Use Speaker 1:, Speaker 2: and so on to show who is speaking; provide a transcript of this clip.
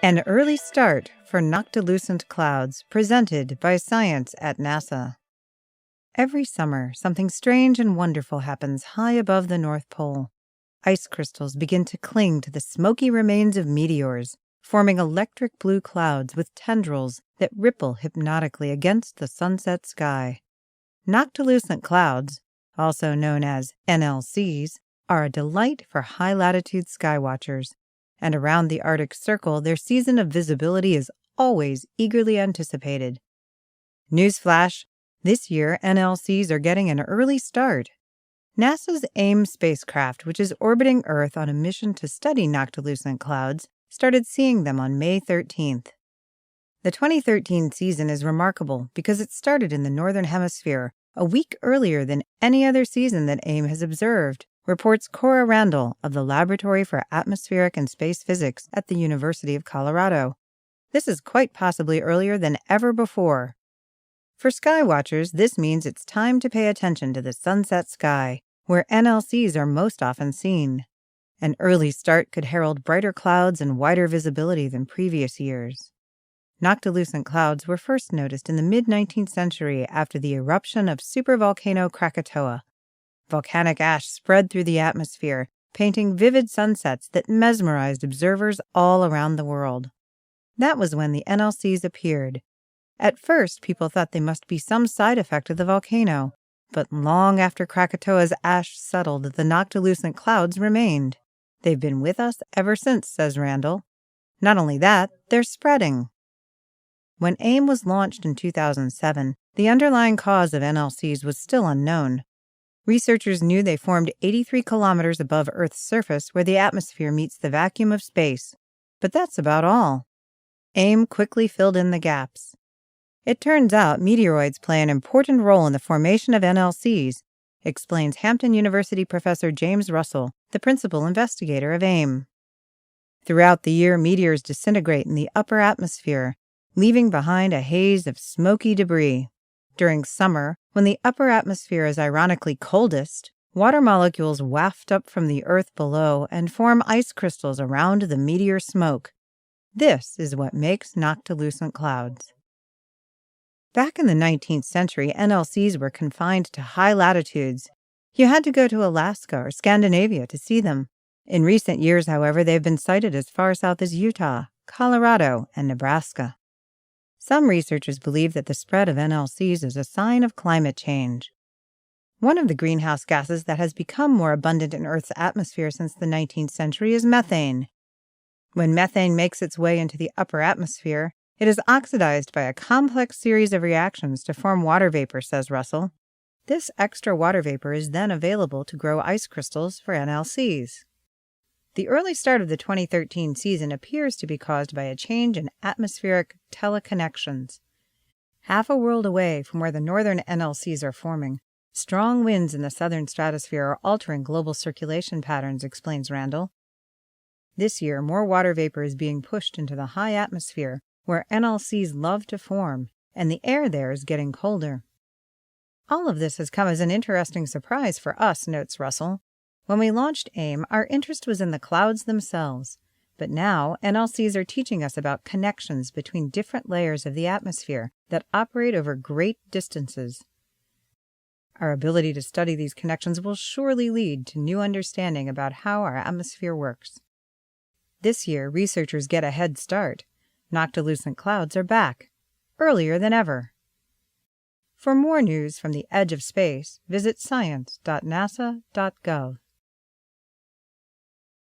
Speaker 1: An early start for Noctilucent clouds, presented by Science at NASA. Every summer, something strange and wonderful happens high above the North Pole. Ice crystals begin to cling to the smoky remains of meteors, forming electric blue clouds with tendrils that ripple hypnotically against the sunset sky. Noctilucent clouds, also known as NLCs, are a delight for high-latitude skywatchers, and around the Arctic Circle their season of visibility is always eagerly anticipated. Newsflash: this year NLCs are getting an early start. NASA's AIM spacecraft, which is orbiting Earth on a mission to study noctilucent clouds, started seeing them on May 13th. The 2013 season is remarkable because it started in the Northern Hemisphere a week earlier than any other season that AIM has observed, reports Cora Randall of the Laboratory for Atmospheric and Space Physics at the University of Colorado. This is quite possibly earlier than ever before. For skywatchers, this means it's time to pay attention to the sunset sky, where NLCs are most often seen. An early start could herald brighter clouds and wider visibility than previous years. Noctilucent clouds were first noticed in the mid-19th century after the eruption of supervolcano Krakatoa. Volcanic ash spread through the atmosphere, painting vivid sunsets that mesmerized observers all around the world. That was when the NLCs appeared. At first, people thought they must be some side effect of the volcano, but long after Krakatoa's ash settled, the noctilucent clouds remained. They've been with us ever since, says Randall. Not only that, they're spreading. When AIM was launched in 2007, the underlying cause of NLCs was still unknown. Researchers knew they formed 83 kilometers above Earth's surface where the atmosphere meets the vacuum of space. But that's about all. AIM quickly filled in the gaps. It turns out meteoroids play an important role in the formation of NLCs, explains Hampton University professor James Russell, the principal investigator of AIM. Throughout the year, meteors disintegrate in the upper atmosphere, leaving behind a haze of smoky debris. During summer, when the upper atmosphere is ironically coldest, water molecules waft up from the Earth below and form ice crystals around the meteor smoke. This is what makes noctilucent clouds. Back in the 19th century, NLCs were confined to high latitudes. You had to go to Alaska or Scandinavia to see them. In recent years, however, they've been sighted as far south as Utah, Colorado, and Nebraska. Some researchers believe that the spread of NLCs is a sign of climate change. One of the greenhouse gases that has become more abundant in Earth's atmosphere since the 19th century is methane. When methane makes its way into the upper atmosphere, it is oxidized by a complex series of reactions to form water vapor, says Russell. This extra water vapor is then available to grow ice crystals for NLCs. The early start of the 2013 season appears to be caused by a change in atmospheric teleconnections. Half a world away from where the northern NLCs are forming, strong winds in the southern stratosphere are altering global circulation patterns, explains Randall. This year, more water vapor is being pushed into the high atmosphere, where NLCs love to form, and the air there is getting colder. All of this has come as an interesting surprise for us, notes Russell. When we launched AIM, our interest was in the clouds themselves, but now NLCs are teaching us about connections between different layers of the atmosphere that operate over great distances. Our ability to study these connections will surely lead to new understanding about how our atmosphere works. This year, researchers get a head start. Noctilucent clouds are back, earlier than ever. For more news from the edge of space, visit science.nasa.gov.